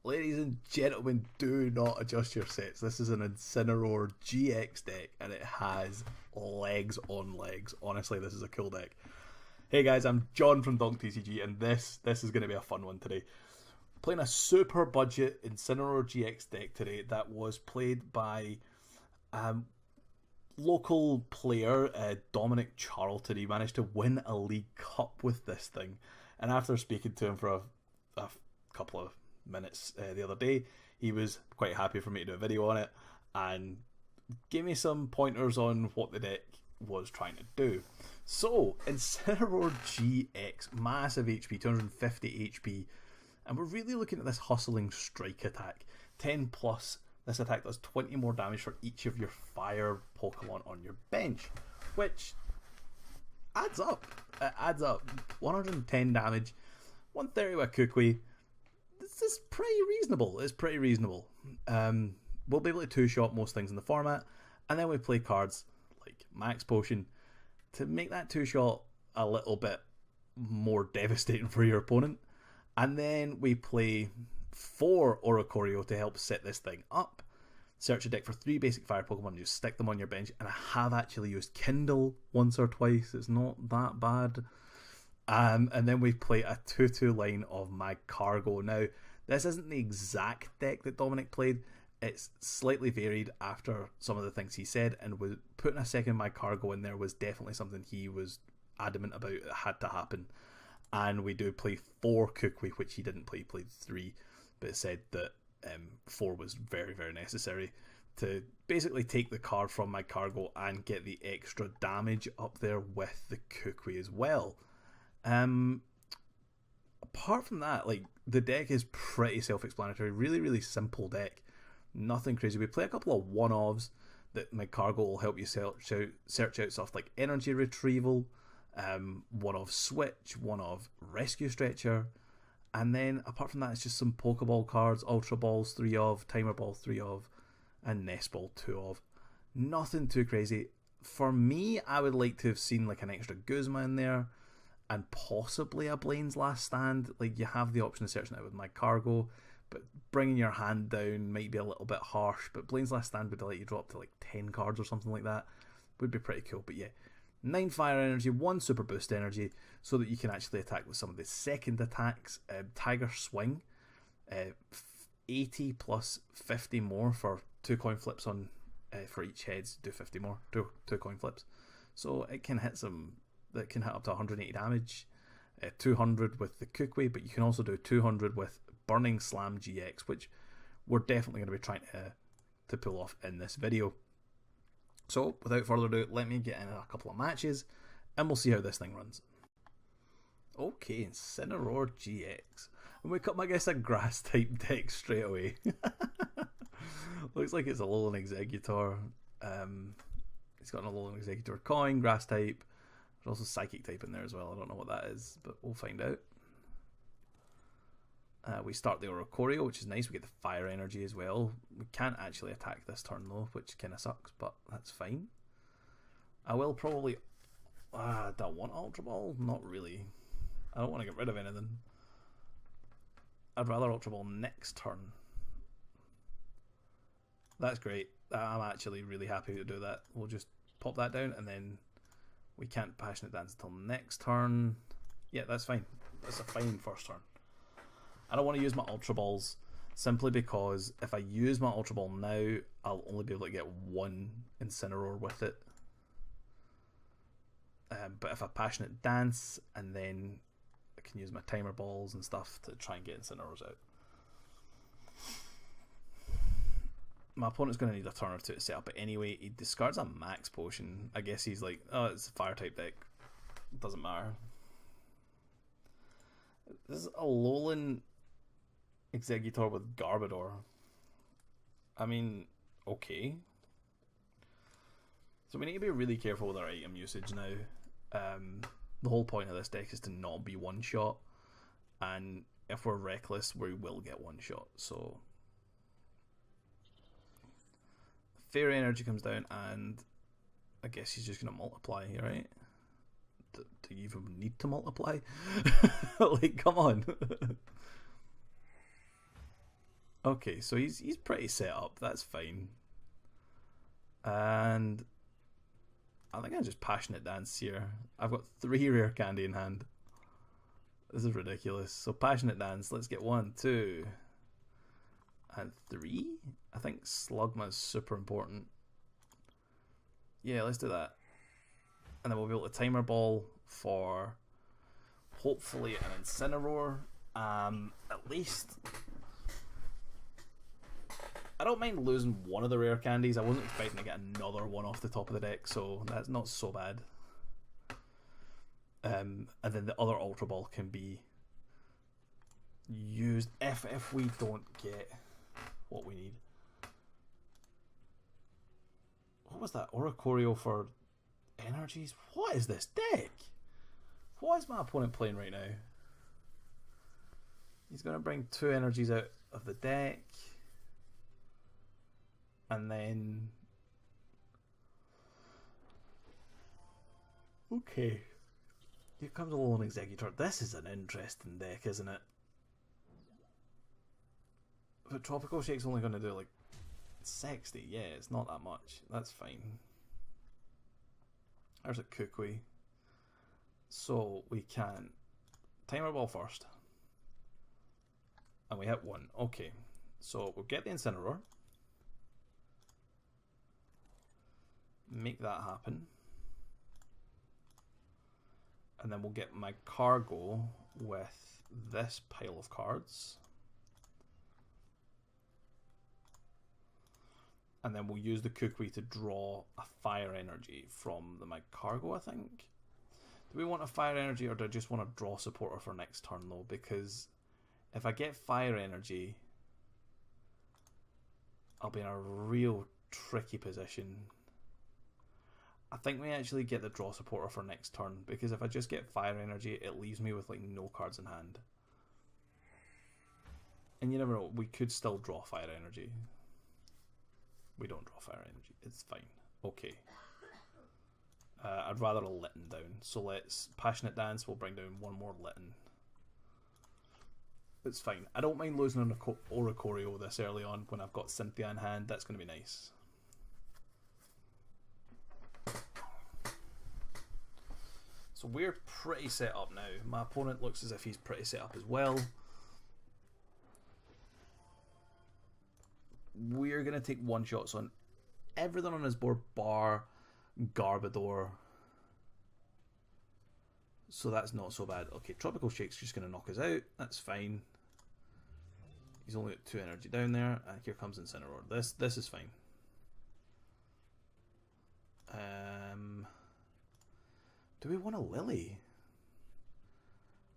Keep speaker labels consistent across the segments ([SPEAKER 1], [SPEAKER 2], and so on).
[SPEAKER 1] Ladies and gentlemen, do not adjust your sets. This is an Incineroar GX deck and it has legs on legs. Honestly, this is a cool deck. Hey guys, I'm John from Donk TCG and this is going to be a fun one today. Playing a super budget Incineroar GX deck today that was played by local player Dominic Charlton. He managed to win a League Cup with this thing, and after speaking to him for a couple of minutes the other day, he was quite happy for me to do a video on it and gave me some pointers on what the deck was trying to do. So Incineroar GX, massive HP, 250 HP, and we're really looking at this hustling strike attack. 10 plus. This attack does 20 more damage for each of your fire Pokemon on your bench, which adds up. It adds up. 110 damage, 130 with Kukui. This is pretty reasonable. It's pretty reasonable. We'll be able to two-shot most things in the format, and then we play cards like Max Potion to make that two-shot a little bit more devastating for your opponent. And then we play 4 Oricorio to help set this thing up. Search a deck for 3 basic fire Pokemon, just stick them on your bench, and I have actually used Kindle once or twice. It's not that bad. And then we play a 2-2 line of Magcargo. Now, this isn't the exact deck that Dominic played. It's slightly varied after some of the things he said, and putting a second Magcargo in there was definitely something he was adamant about. It had to happen. And we do play 4 Kukui, which he didn't play. He played 3, but it said that 4 was very, very necessary to basically take the card from Magcargo and get the extra damage up there with the Kukui as well. Apart from that, like, the deck is pretty self-explanatory. Really, really simple deck. Nothing crazy. We play a couple of one-offs that Magcargo will help you search out stuff like Energy Retrieval, one of Switch, one of Rescue Stretcher, and then apart from that it's just some Pokeball cards, Ultra Balls 3 of, Timer Ball 3 of, and Nest Ball 2 of. Nothing too crazy. For me, I would like to have seen like an extra Guzma in there, and possibly a Blaine's Last Stand. Like, you have the option of searching it with Magcargo, but bringing your hand down might be a little bit harsh, but Blaine's Last Stand would let you drop to like 10 cards or something like that. Would be pretty cool. But yeah, 9 fire energy, 1 super boost energy, so that you can actually attack with some of the second attacks. Tiger Swing, 80 plus 50 more for 2 coin flips on for each heads. Do 50 more, two coin flips, so it can hit some. That can hit up to 180 damage. 200 with the Kukui, but you can also do 200 with Burning Slam GX, which we're definitely going to be trying to pull off in this video. So, without further ado, let me get in a couple of matches, and we'll see how this thing runs. Okay, Incineroar GX. And we cut, I guess, a grass-type deck straight away. Looks like it's a Alolan Executor. It's got an Alolan Executor coin, grass-type. There's also Psychic-type in there as well. I don't know what that is, but we'll find out. We start the Oricorio, which is nice. We get the fire energy as well. We can't actually attack this turn though, which kind of sucks, but that's fine. I will probably... do I want Ultra Ball? Not really. I don't want to get rid of anything. I'd rather Ultra Ball next turn. That's great. I'm actually really happy to do that. We'll just pop that down, and then we can't Passionate Dance until next turn. Yeah, that's fine. That's a fine first turn. I don't want to use my Ultra Balls simply because if I use my Ultra Ball now, I'll only be able to get 1 Incineroar with it. But if I Passionate Dance, and then I can use my Timer Balls and stuff to try and get Incineroars out. My opponent's going to need a turn or 2 to set up it anyway. He discards a Max Potion. I guess he's like, oh, it's a fire type deck. Doesn't matter. This is a Alolan Executor with Garbodor. I mean, okay. So we need to be really careful with our item usage now. The whole point of this deck is to not be one shot, and if we're reckless, we will get one shot. So Fairy Energy comes down, and I guess he's just going to multiply, right? Do you even need to multiply? Like, come on. Okay, so he's pretty set up. That's fine. And I think I just passionate dance here. I've got 3 rare candy in hand. This is ridiculous. So passionate dance. Let's get 1, 2, and 3. I think Slugma is super important. Yeah, let's do that. And then we'll be able to timer ball for hopefully an Incineroar. At least I don't mind losing one of the rare candies. I wasn't expecting to get another one off the top of the deck, so that's not so bad. And then the other Ultra Ball can be used if we don't get what we need. What was that? Oricorio for energies? What is this deck? What is my opponent playing right now? He's going to bring 2 energies out of the deck. And then... okay. Here comes a Lone Executor. This is an interesting deck, isn't it? But Tropical Shake's only going to do like 60. Yeah, it's not that much. That's fine. There's a Kukui. So we can timer ball first. And we hit 1. Okay. So we'll get the Incineroar. Make that happen. And then we'll get Magcargo with this pile of cards. And then we'll use the Kukui to draw a fire energy from the Magcargo, I think. Do we want a fire energy, or do I just want to draw supporter for next turn though? Because if I get fire energy, I'll be in a real tricky position. I think we actually get the draw supporter for next turn, because if I just get fire energy, it leaves me with like no cards in hand. And you never know, we could still draw fire energy. We don't draw fire energy, it's fine. Okay. I'd rather a Litten down, so let's passionate dance. We'll bring down 1 more Litten. It's fine. I don't mind losing an Oricorio this early on when I've got Cynthia in hand. That's going to be nice. So we're pretty set up now. My opponent looks as if he's pretty set up as well. We're going to take 1 shots on everything on his board bar Garbodor. So that's not so bad. Okay, Tropical Shake's just going to knock us out. That's fine. He's only got 2 energy down there. And here comes Incineroar. This is fine. Do we want a Lillie?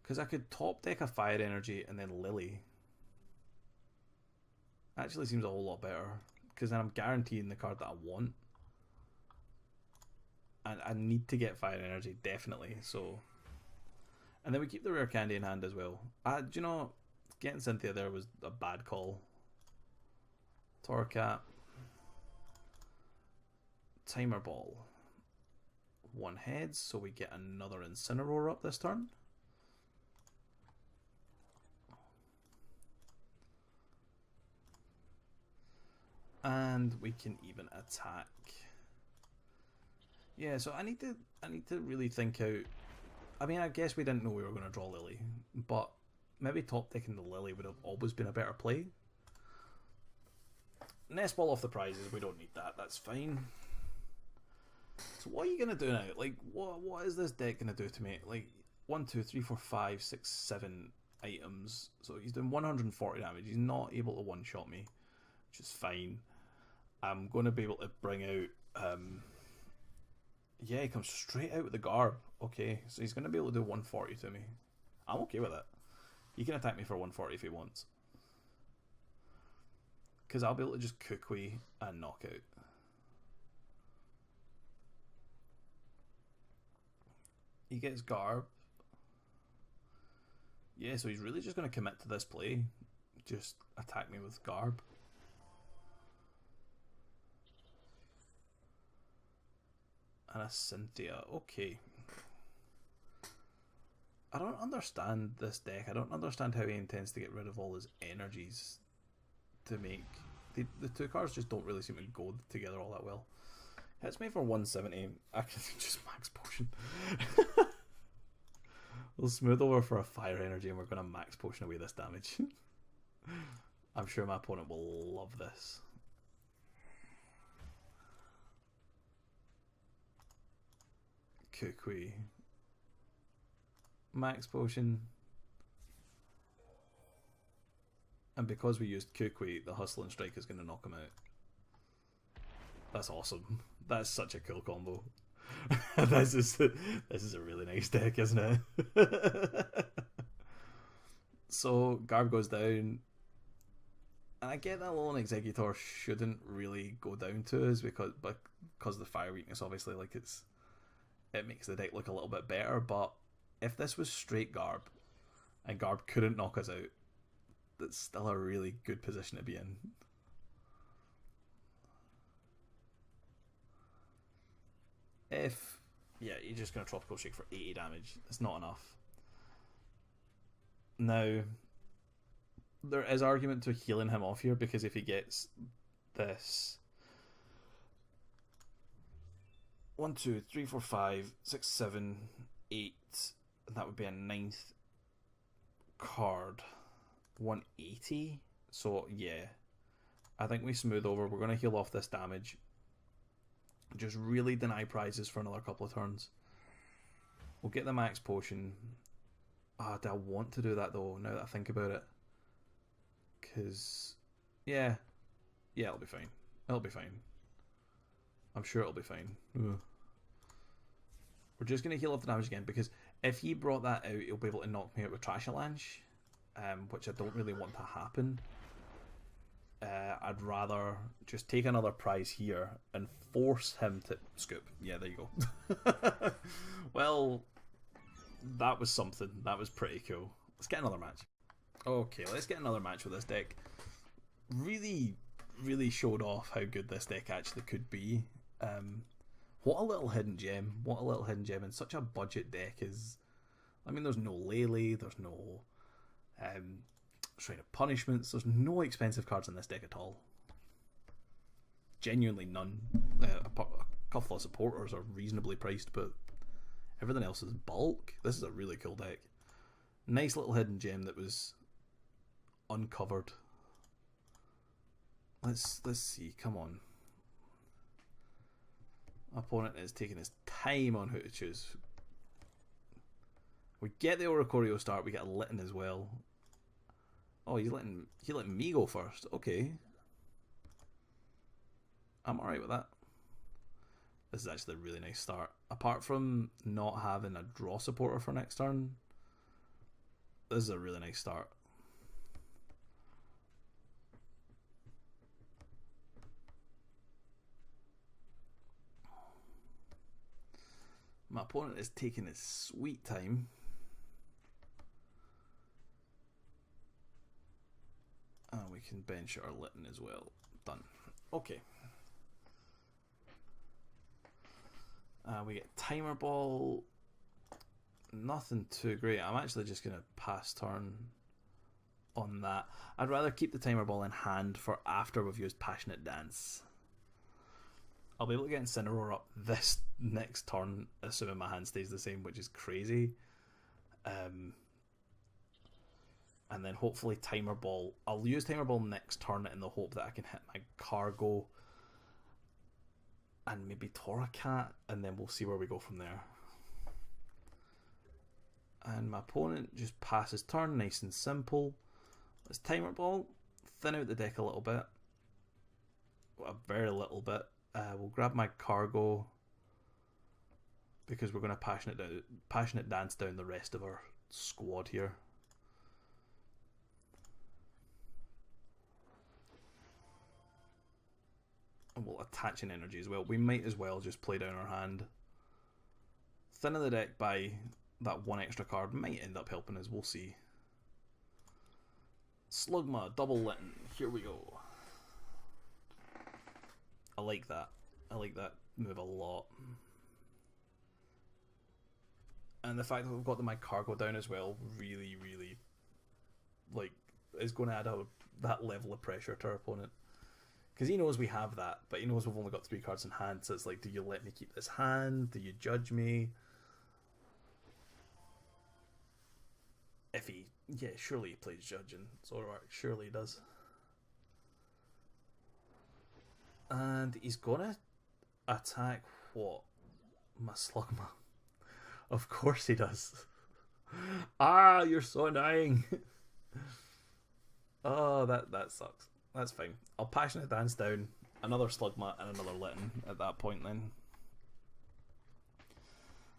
[SPEAKER 1] Because I could top deck a fire energy and then Lillie. Actually seems a whole lot better, because then I'm guaranteeing the card that I want. And I need to get fire energy, definitely. So, and then we keep the rare candy in hand as well. Do you know, getting Cynthia there was a bad call. Torracat. Timer ball. 1 heads, so we get another Incineroar up this turn. And we can even attack. Yeah, so I need to really think out. I mean, I guess we didn't know we were going to draw Lillie, but maybe top decking the Lillie would have always been a better play. Nest ball off the prizes, we don't need that, that's fine. So what are you going to do now? Like, what is this deck going to do to me? Like, 1, 2, 3, 4, 5, 6, 7 items. So he's doing 140 damage. He's not able to one-shot me, which is fine. I'm going to be able to bring out... yeah, he comes straight out with the Garb. Okay, so he's going to be able to do 140 to me. I'm okay with it. He can attack me for 140 if he wants. Because I'll be able to just Kukui and knock out. He gets Garb. Yeah, so he's really just going to commit to this play. Just attack me with Garb. And a Cynthia. Okay. I don't understand this deck. I don't understand how he intends to get rid of all his energies. to make. The two cards just don't really seem to go together all that well. Hits me for 170. I can just Max Potion. We'll smooth over for a Fire Energy and we're going to Max Potion away this damage. I'm sure my opponent will love this. Kukui. Max Potion. And because we used Kukui, the Hustle and Strike is going to knock him out. That's awesome. That's such a cool combo. This is a really nice deck, isn't it? So Garb goes down. And I get that Lillie Executor shouldn't really go down to us because of the fire weakness, obviously, like it makes the deck look a little bit better, but if this was straight Garb and Garb couldn't knock us out, that's still a really good position to be in. Yeah, you're just going to Tropical Shake for 80 damage. It's not enough. Now, there is argument to healing him off here, because if he gets this 1, 2, 3, 4, 5, 6, 7, 8, that would be a 9th card. 180. So yeah, I think we smooth over. We're going to heal off this damage. Just really deny prizes for another couple of turns. We'll get the Max Potion. Do I want to do that though, now that I think about it? Because, yeah, it'll be fine. It'll be fine. I'm sure it'll be fine. Ugh. We're just going to heal off the damage again, because if he brought that out, he'll be able to knock me out with Trash Avalanche, which I don't really want to happen. I'd rather just take another prize here and force him to scoop. Yeah, there you go. Well, that was something. That was pretty cool. Let's get another match. Okay, let's get another match with this deck. Really, really showed off how good this deck actually could be. What a little hidden gem. What a little hidden gem in such a budget deck is. I mean, there's no Lillie, there's no Shrine of Punishments, there's no expensive cards in this deck at all. Genuinely none. A couple of supporters are reasonably priced, but everything else is bulk. This is a really cool deck. Nice little hidden gem that was uncovered. Let's see, come on. My opponent is taking his time on who to choose. We get the Oricorio start, we get a Litten as well. Oh, he let me go first. Okay. I'm alright with that. This is actually a really nice start. Apart from not having a draw supporter for next turn, this is a really nice start. My opponent is taking his sweet time. And we can bench our Litten as well. Done. Okay. We get Timer Ball. Nothing too great. I'm actually just going to pass turn on that. I'd rather keep the Timer Ball in hand for after we've used Passionate Dance. I'll be able to get Incineroar up this next turn, assuming my hand stays the same, which is crazy. And then hopefully Timer Ball. I'll use Timer Ball next turn in the hope that I can hit my Cargo and maybe Torracat, and then we'll see where we go from there. And my opponent just passes turn, nice and simple. Let's Timer Ball, thin out the deck a little bit. A very little bit. We'll grab my Cargo because we're going to Passionate Dance down the rest of our squad here. And we'll attach an energy as well. We might as well just play down our hand. Thinning the deck by that one extra card might end up helping us. We'll see. Slugma, double Litten. Here we go. I like that. I like that move a lot. And the fact that we've got my Cargo down as well really, really, like, is going to add that level of pressure to our opponent. Because he knows we have that, but he knows we've only got 3 cards in hand, so it's like, do you let me keep this hand? Do you judge me? If he... Yeah, surely he plays judging. Zoroark, surely he does. And he's gonna attack what? My Slugma. Of course he does. Ah, you're so annoying. Oh, that sucks. That's fine. I'll Passionate Dance down another Slugma and another Litten at that point then.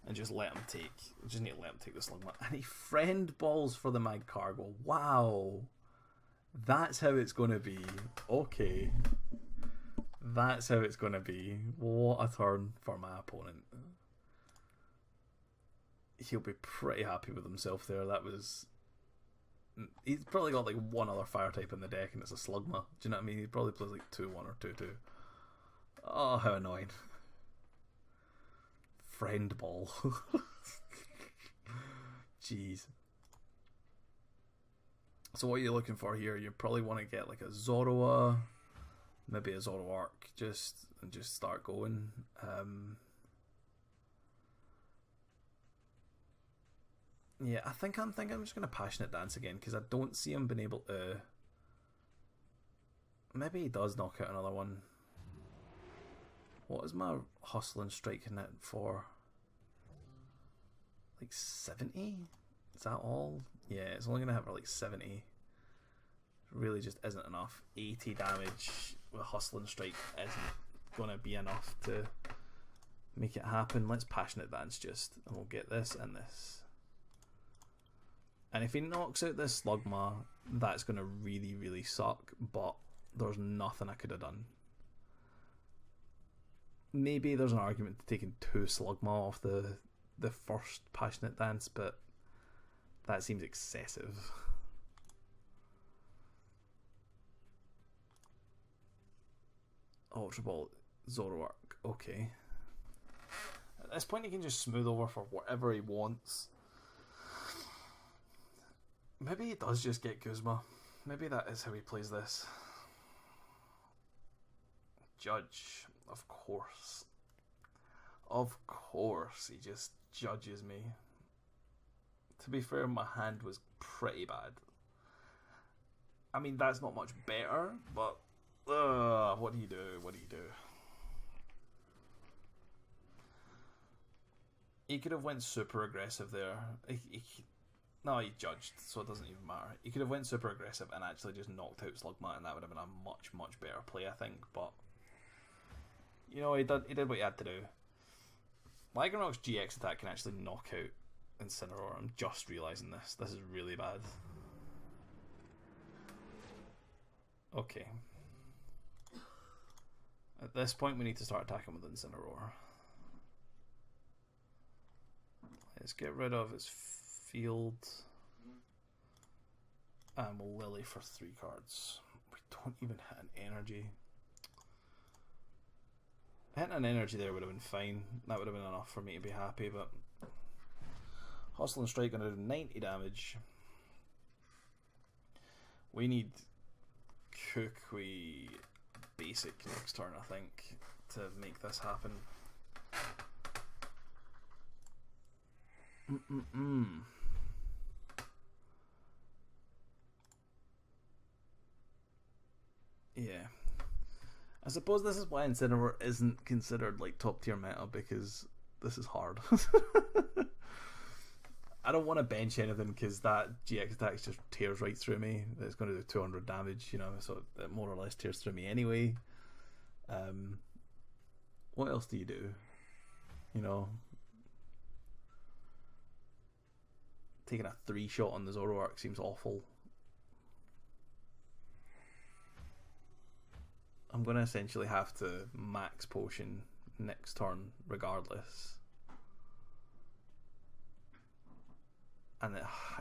[SPEAKER 1] And just let him take... Just need to let him take the Slugma. And he friend balls for the Magcargo. Wow. That's how it's going to be. Okay. That's how it's going to be. What a turn for my opponent. He'll be pretty happy with himself there. That was... He's probably got like one other fire type in the deck and it's a Slugma. Do you know what I mean? He probably plays like 2-1 or 2-2. Oh, how annoying. Friend ball. Jeez. So what are you looking for here? You probably want to get like a Zoroa, maybe a Zoroark, just start going. Yeah, I think I'm just gonna Passionate Dance again because I don't see him being able to. Maybe he does knock out another one. What is my Hustling striking it for? Like 70? Is that all? Yeah, it's only gonna have like 70. Really just isn't enough. 80 damage with Hustling Strike isn't gonna be enough to make it happen. Let's Passionate Dance just, and we'll get this and this. And if he knocks out this Slugma, that's going to really, really suck, but there's nothing I could have done. Maybe there's an argument to taking 2 Slugma off the first Passionate Dance, but that seems excessive. Ultra Ball Zoroark, okay. At this point he can just smooth over for whatever he wants. Maybe he does just get Guzma. Maybe that is how he plays this. Judge, of course. Of course, he just judges me. To be fair, my hand was pretty bad. I mean, that's not much better, but what do you do? What do you do? He could have went super aggressive there. No, he judged, so it doesn't even matter. He could have went super aggressive and actually just knocked out Slugma, and that would have been a much, much better play, I think. But you know, he did what he had to do. Magcargo's GX attack can actually knock out Incineroar. I'm just realising this. This is really bad. Okay. At this point, we need to start attacking with Incineroar. Let's get rid of its Field. And we'll Lillie for 3 cards. We don't even hit an energy. Hitting an energy there would have been fine. That would have been enough for me to be happy, but Hustle and Strike gonna do 90 damage. We need Kukui basic next turn, I think, to make this happen. Yeah. I suppose this is why Incineroar isn't considered like top tier meta, because this is hard. I don't want to bench anything because that GX attack just tears right through me. It's going to do 200 damage, you know, so it more or less tears through me anyway. What else do you do? You know, taking a 3-shot on the Zoroark seems awful. I'm going to essentially have to Max Potion next turn regardless. And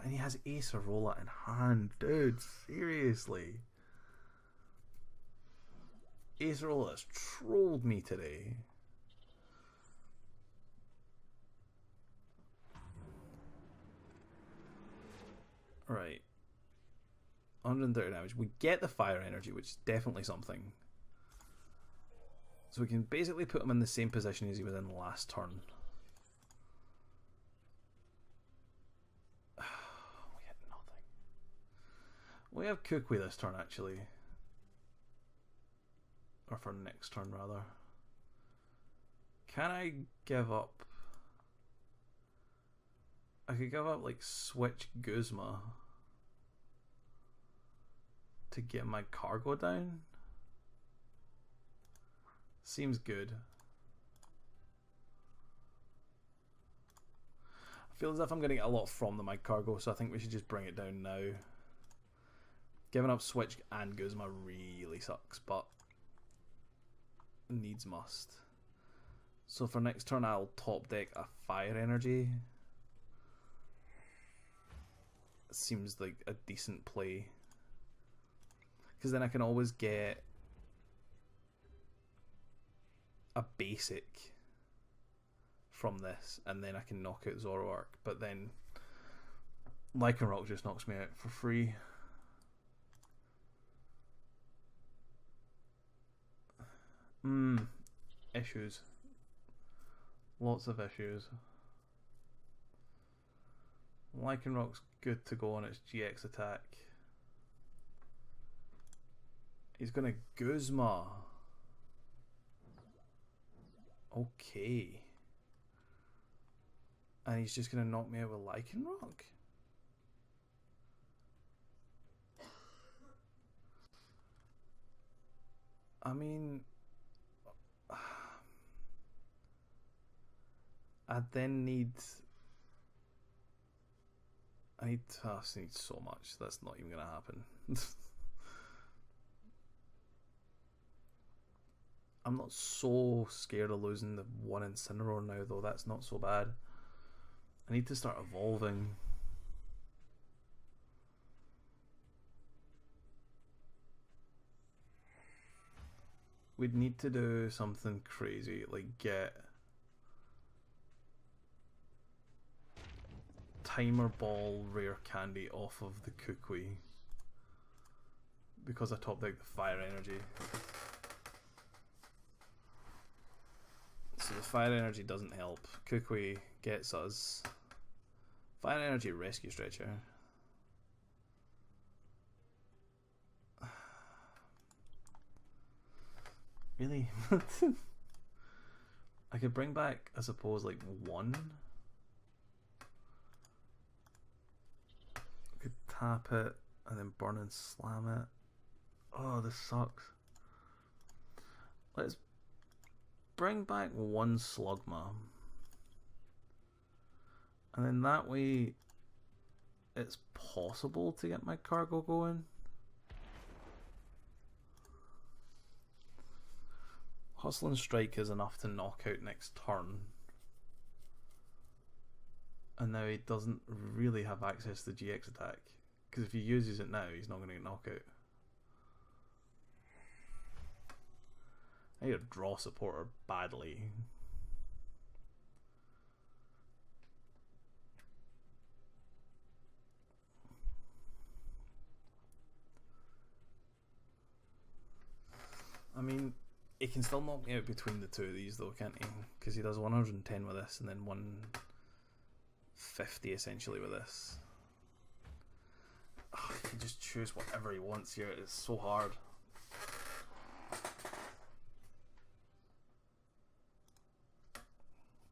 [SPEAKER 1] he has Acerola in hand. Dude, seriously. Acerola has trolled me today. Right. 130 damage. We get the fire energy, which is definitely something. So we can basically put him in the same position as he was in last turn. We hit nothing. We have Kukui this turn, actually. Or for next turn, rather. Can I give up? I could give up, like, switch Guzma to get my cargo down. Seems good. I feel as if I'm getting a lot from the Magcargo, so I think we should just bring it down now. Giving up switch and Guzma really sucks, but needs must. So for next turn, I'll top deck a fire energy. Seems like a decent play, because then I can always get a basic from this, and then I can knock out Zoroark. But then Lycanroc just knocks me out for free. Issues. Lots of issues. Lycanroc's good to go on its GX attack. He's gonna Guzma. Okay. And he's just gonna knock me out with Lycanroc? I mean, I then need... I need so much. That's not even gonna happen. I'm not so scared of losing the one Incineroar now, though. That's not so bad. I need to start evolving. We'd need to do something crazy, like get Timer Ball Rare Candy off of the Kukui, because I top deck the fire energy. So the fire energy doesn't help. Kukui gets us fire energy Rescue Stretcher. Really? I could bring back, I suppose, like one. I could tap it and then burn and slam it. Oh, this sucks. Let's bring back one Slugma. And then that way it's possible to get my cargo going. Hustle and Strike is enough to knock out next turn. And now he doesn't really have access to the GX attack, because if he uses it now, he's not going to get knocked out. I need to draw supporter badly. I mean, he can still knock me out between the two of these though, can't he? Because he does 110 with this and then 150 essentially with this. Oh, he can just choose whatever he wants here. It's so hard.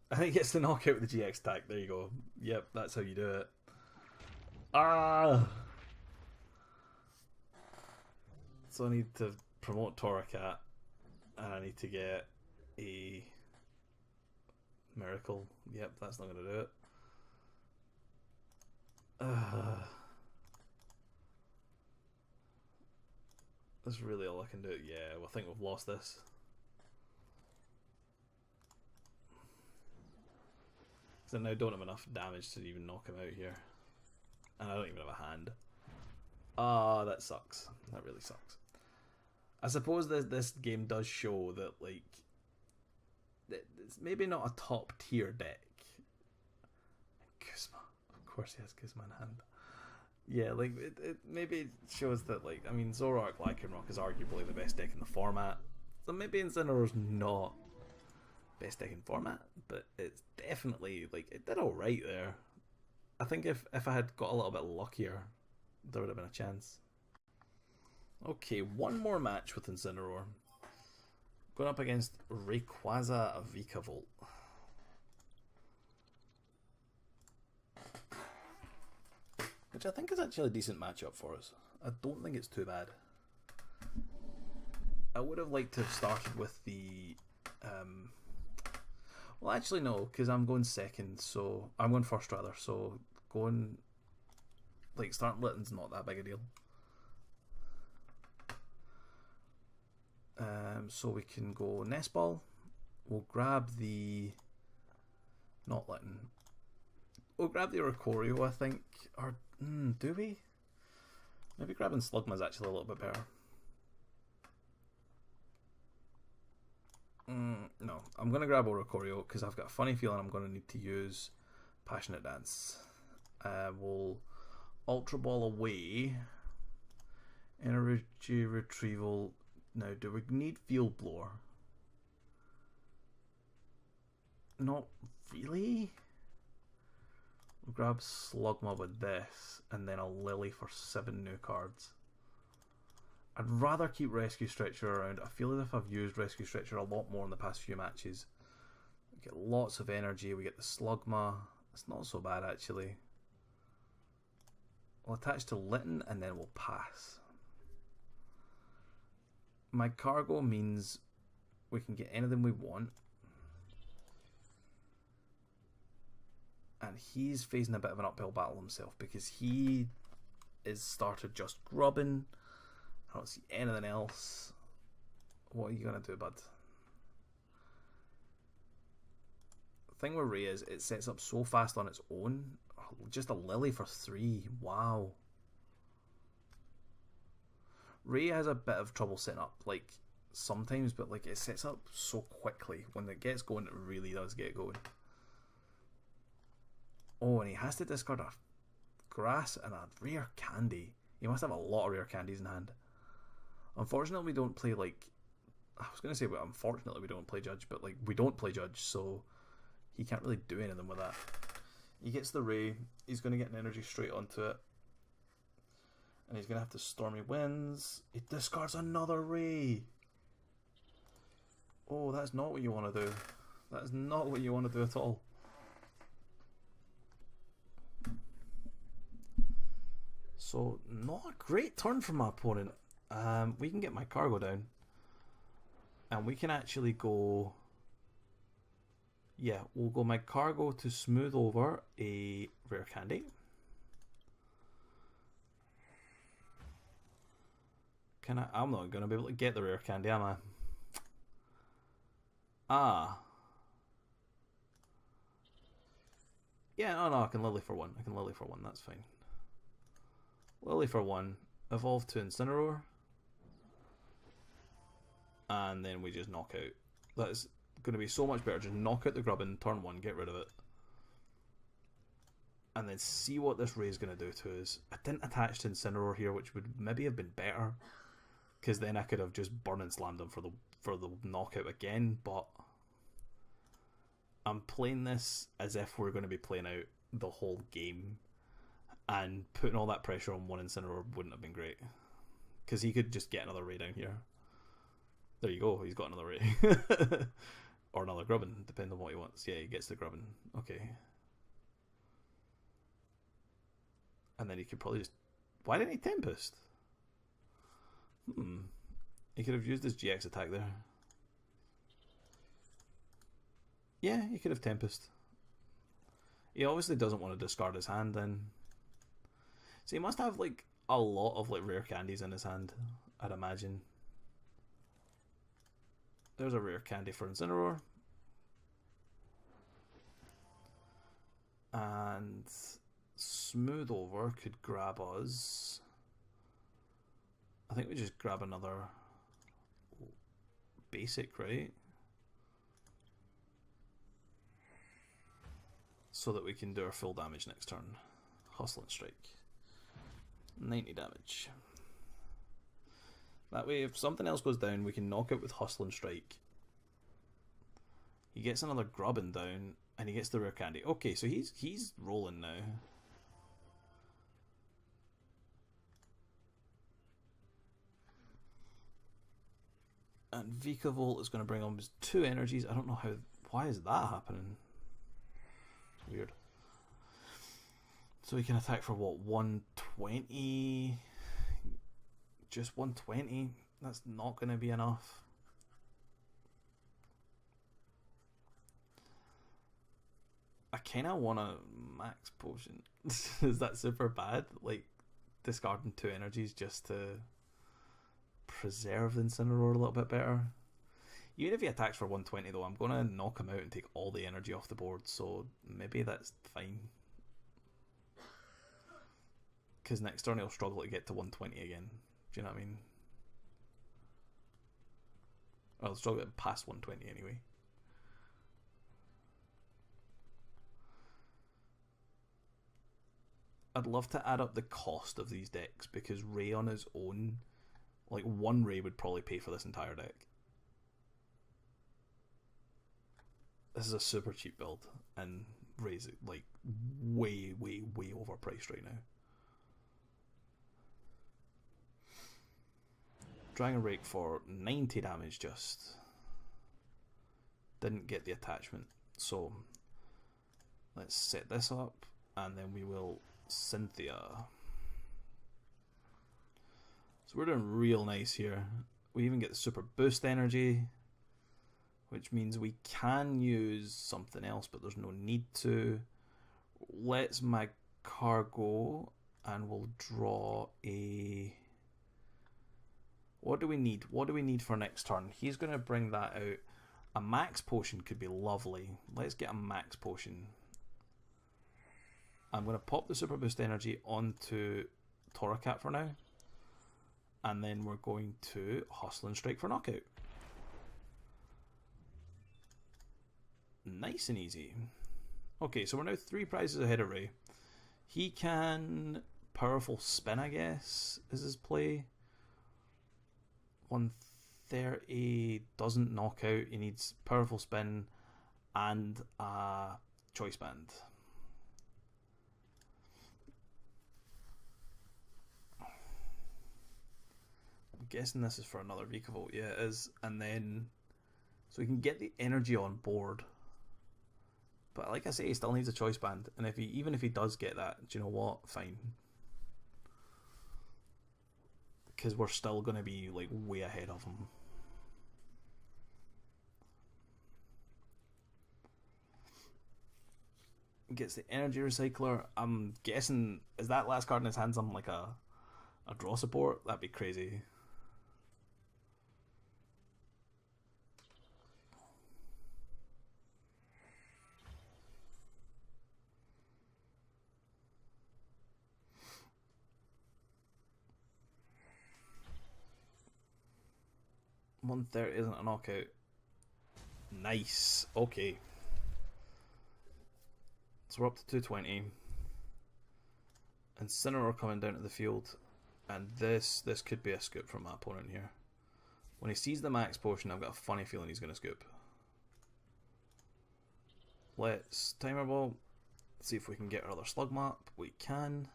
[SPEAKER 1] I think he gets the knockout with the GX attack. There you go. Yep, that's how you do it. Ah! So I need to promote Torracat, and I need to get a Miracle. Yep, that's not going to do it. That's really all I can do. Yeah, well, I think we've lost this. So now I don't have enough damage to even knock him out here. And I don't even have a hand. Ah, that sucks. That really sucks. I suppose this game does show that, like, it's maybe not a top tier deck. Guzma. Of course he has Guzma in hand. Yeah, like it maybe shows that, like, I mean, Zoroark Lycanroc is arguably the best deck in the format, so maybe Incineroar's not best deck in format, but it's definitely, like, it did all right there. I think if I had got a little bit luckier, there would have been a chance. Okay, one more match with Incineroar. Going up against Rayquaza Vikavolt. Which I think is actually a decent matchup for us. I don't think it's too bad. I would have liked to have started with the... well, actually no, because I'm going second, so... I'm going first rather, so going... Like, starting Litten's not that big a deal. So we can go Nest Ball. We'll grab the... Not Litten. We'll grab the Oricorio, I think. Or, do we? Maybe grabbing Slugma is actually a little bit better. No, I'm going to grab Oricorio because I've got a funny feeling I'm going to need to use Passionate Dance. We'll Ultra Ball away. Energy Retrieval. Now, do we need Field Blower? Not really. We'll grab Slugma with this, and then a Lillie for 7 new cards. I'd rather keep Rescue Stretcher around. I feel as if I've used Rescue Stretcher a lot more in the past few matches. We get lots of energy, we get the Slugma. It's not so bad actually. We'll attach to Litten and then we'll pass. Magcargo means we can get anything we want. And he's facing a bit of an uphill battle himself because he is started just grubbing. I don't see anything else. What are you going to do, bud? The thing with Ray is it sets up so fast on its own. Just a Lillie for 3. Wow. Ray has a bit of trouble setting up, like, sometimes, but like it sets up so quickly. When it gets going, it really does get going. Oh, and he has to discard a grass and a rare candy. He must have a lot of rare candies in hand. Unfortunately, we don't play, like... I was going to say, well, unfortunately, we don't play Judge, but, like, we don't play Judge, so he can't really do anything with that. He gets the Ray. He's going to get an energy straight onto it. And he's going to have to Stormy Winds. He discards another Ray. Oh, that's not what you want to do. That is not what you want to do at all. So, not a great turn from my opponent. We can get Magcargo down. And we can actually go... Yeah, we'll go Magcargo to smooth over a rare candy. I'm not going to be able to get the rare candy, am I? Ah. Yeah, no, I can Lillie for 1. I can Lillie for 1, that's fine. Lillie for 1. Evolve to Incineroar. And then we just knock out. That is going to be so much better. Just knock out the Grubbin, turn 1, get rid of it. And then see what this Ray is going to do to us. I didn't attach to Incineroar here, which would maybe have been better. Because then I could have just Burn and Slammed him for the knockout again. But I'm playing this as if we're going to be playing out the whole game. And putting all that pressure on one Incineroar wouldn't have been great. Because he could just get another Ray down here. There you go, he's got another Ray. Or another Grubbin, depending on what he wants. Yeah, he gets the Grubbin. Okay. And then he could probably just... Why didn't he Tempest? He could have used his GX attack there. Yeah, he could have Tempest. He obviously doesn't want to discard his hand then. So he must have like a lot of like rare candies in his hand, I'd imagine. There's a rare candy for Incineroar. And Smooth Over could grab us. I think we just grab another basic, right? So that we can do our full damage next turn. Hustle and Strike. 90 damage. That way, if something else goes down, we can knock it with Hustle and Strike. He gets another grubbing down, and he gets the Rare Candy. Okay, so he's rolling now. And Vikavolt is going to bring on his 2 energies. I don't know how. Why is that happening? Weird. So he can attack for what? 120? Just 120? That's not going to be enough. I kind of want a Max Potion. Is that super bad? Like, discarding 2 energies just to preserve the Incineroar a little bit better. Even if he attacks for 120 though, I'm going to knock him out and take all the energy off the board, so maybe that's fine. Because next turn he'll struggle to get to 120 again. Do you know what I mean? Or he'll struggle to get past 120 anyway. I'd love to add up the cost of these decks, because Ray on his own, like 1 Ray would probably pay for this entire deck. This is a super cheap build, and Ray's like way overpriced right now. Dragon Rake for 90 damage just. Didn't get the attachment, so let's set this up, and then we will Cynthia. So we're doing real nice here. We even get the super boost energy, which means we can use something else, but there's no need to. Let's Magcargo, and we'll draw a... What do we need? What do we need for next turn? He's going to bring that out. A Max Potion could be lovely. Let's get a Max Potion. I'm going to pop the Super Boost Energy onto Torracat for now. And then we're going to Hustle and Strike for knockout. Nice and easy. Okay, so we're now 3 prizes ahead of Ray. He can Powerful Spin, I guess, is his play. 130 doesn't knock out. He needs Powerful Spin and a Choice Band. I'm guessing this is for another Vikavolt. Yeah, it is. And then, so he can get the energy on board. But like I say, he still needs a Choice Band. And if he, even if he does get that, do you know what? Fine. Because we're still going to be like way ahead of him. Gets the Energy Recycler. I'm guessing, is that last card in his hand something like a draw support? That'd be crazy. $130 isn't a knockout. Nice. Okay. So we're up to 220. Incineroar coming down to the field. And this could be a scoop from my opponent here. When he sees the Max Potion, I've got a funny feeling he's going to scoop. Let's Timer Ball. See if we can get our other Slugma up. We can.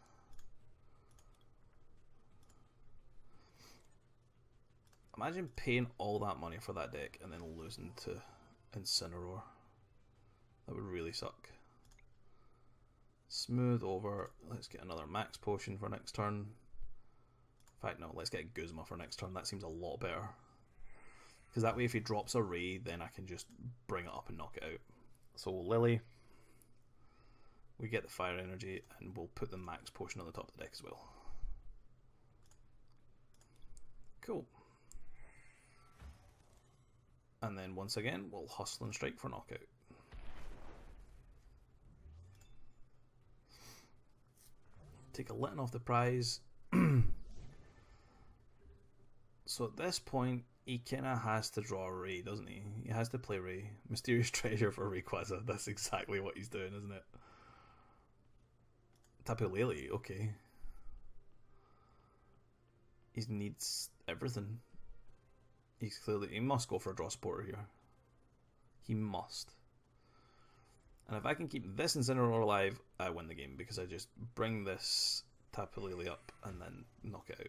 [SPEAKER 1] Imagine paying all that money for that deck and then losing to Incineroar. That would really suck. Smooth over. Let's get another Max Potion for next turn. In fact, no, let's get Guzma for next turn. That seems a lot better. Because that way if he drops a Ray, then I can just bring it up and knock it out. So Lillie. We get the Fire Energy, and we'll put the Max Potion on the top of the deck as well. Cool. And then once again, we'll Hustle and Strike for knockout. Take a Litten off the prize. So at this point, he kind of has to draw a Ray, doesn't he? He has to play Ray. Mysterious Treasure for Rayquaza. That's exactly what he's doing, isn't it? Tapu Lele, okay. He needs everything. He must go for a draw supporter here. He must. And if I can keep this Incineroar alive, I win the game, because I just bring this Tapu Lele up and then knock it out.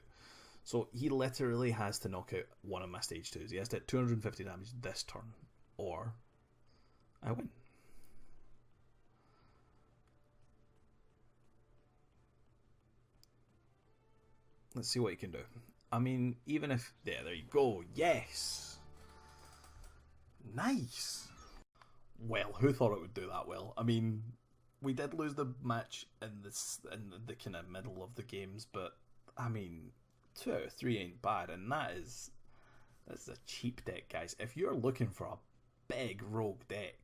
[SPEAKER 1] So he literally has to knock out one of my stage 2s. He has to hit 250 damage this turn, or I win. Let's see what he can do. I mean, even if... Yeah, there you go. Yes! Nice! Well, who thought it would do that well? I mean, we did lose the match in the kind of middle of the games, but, I mean, 2 out of 3 ain't bad, and that's a cheap deck, guys. If you're looking for a big rogue deck,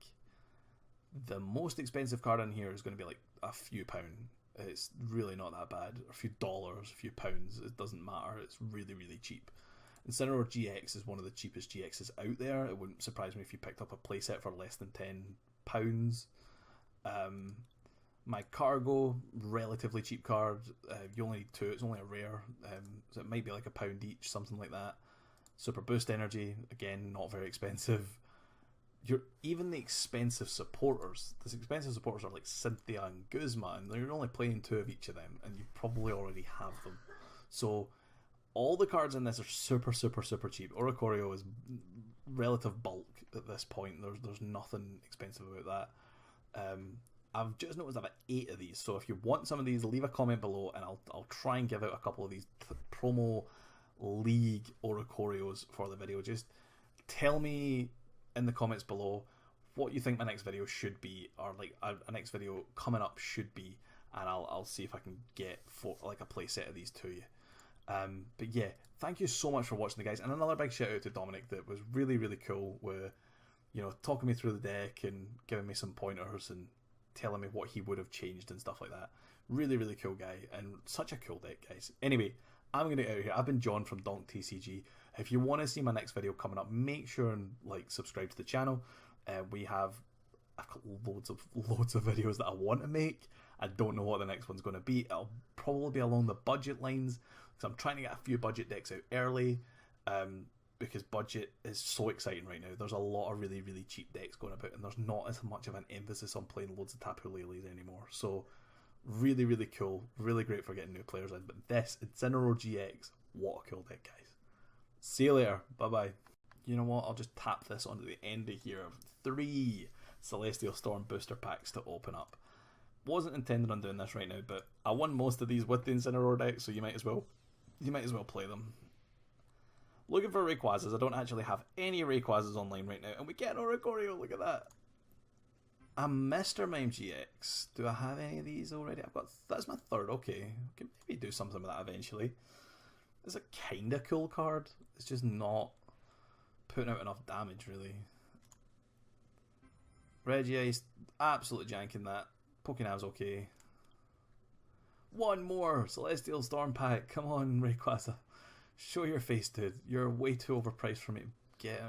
[SPEAKER 1] the most expensive card in here is going to be like a few pound. It's really not that bad. A few dollars, a few pounds, it doesn't matter. It's really, really cheap. Incineroar GX is one of the cheapest GXs out there. It wouldn't surprise me if you picked up a playset for less than £10. Magcargo, relatively cheap card. You only need 2, it's only a rare. So it might be like £1 each, something like that. Super Boost Energy, again, not very expensive. Even the expensive supporters, are like Cynthia and Guzma, and you're only playing 2 of each of them, and you probably already have them. So all the cards in this are super, super, super cheap. Oricorio is relative bulk at this point. There's nothing expensive about that. I've just noticed I've got 8 of these, so if you want some of these, leave a comment below, and I'll try and give out a couple of these promo league Oricorios for the video. Just tell me in the comments below what you think my next video should be, or like a next video coming up should be, and I'll see if I can get like a play set of these to you. But yeah, thank you so much for watching, guys, and another big shout out to Dominic. That was really, really cool with, you know, talking me through the deck and giving me some pointers and telling me what he would have changed and stuff like that. Really, really cool guy, and such a cool deck, guys. Anyway, I'm going to get out of here. I've been John from Donk TCG. If you want to see my next video coming up, make sure and like subscribe to the channel. I've got loads of videos that I want to make. I don't know what the next one's going to be. It'll probably be along the budget lines, because I'm trying to get a few budget decks out early, because budget is so exciting right now. There's a lot of really, really cheap decks going about, and there's not as much of an emphasis on playing loads of Tapu Leles anymore. So really, really cool. Really great for getting new players in. But this, Incineroar GX, what a cool deck, guys. See you later. Bye-bye. You know what? I'll just tap this onto the end of here of 3 Celestial Storm booster packs to open up. Wasn't intended on doing this right now, but I won most of these with the Incineroar deck, so you might as well play them. Looking for Rayquazas. I don't actually have any Rayquazas online right now, and we get an Oricorio. Look at that. A Mr. Mime GX. Do I have any of these already? That's my 3rd. Okay, I can maybe do something with that eventually. It's a kinda cool card. It's just not putting out enough damage, really. Regice, absolutely janking that. Pokémon's okay. One more Celestial Storm pack. Come on, Rayquaza. Show your face, dude. You're way too overpriced for me. Get...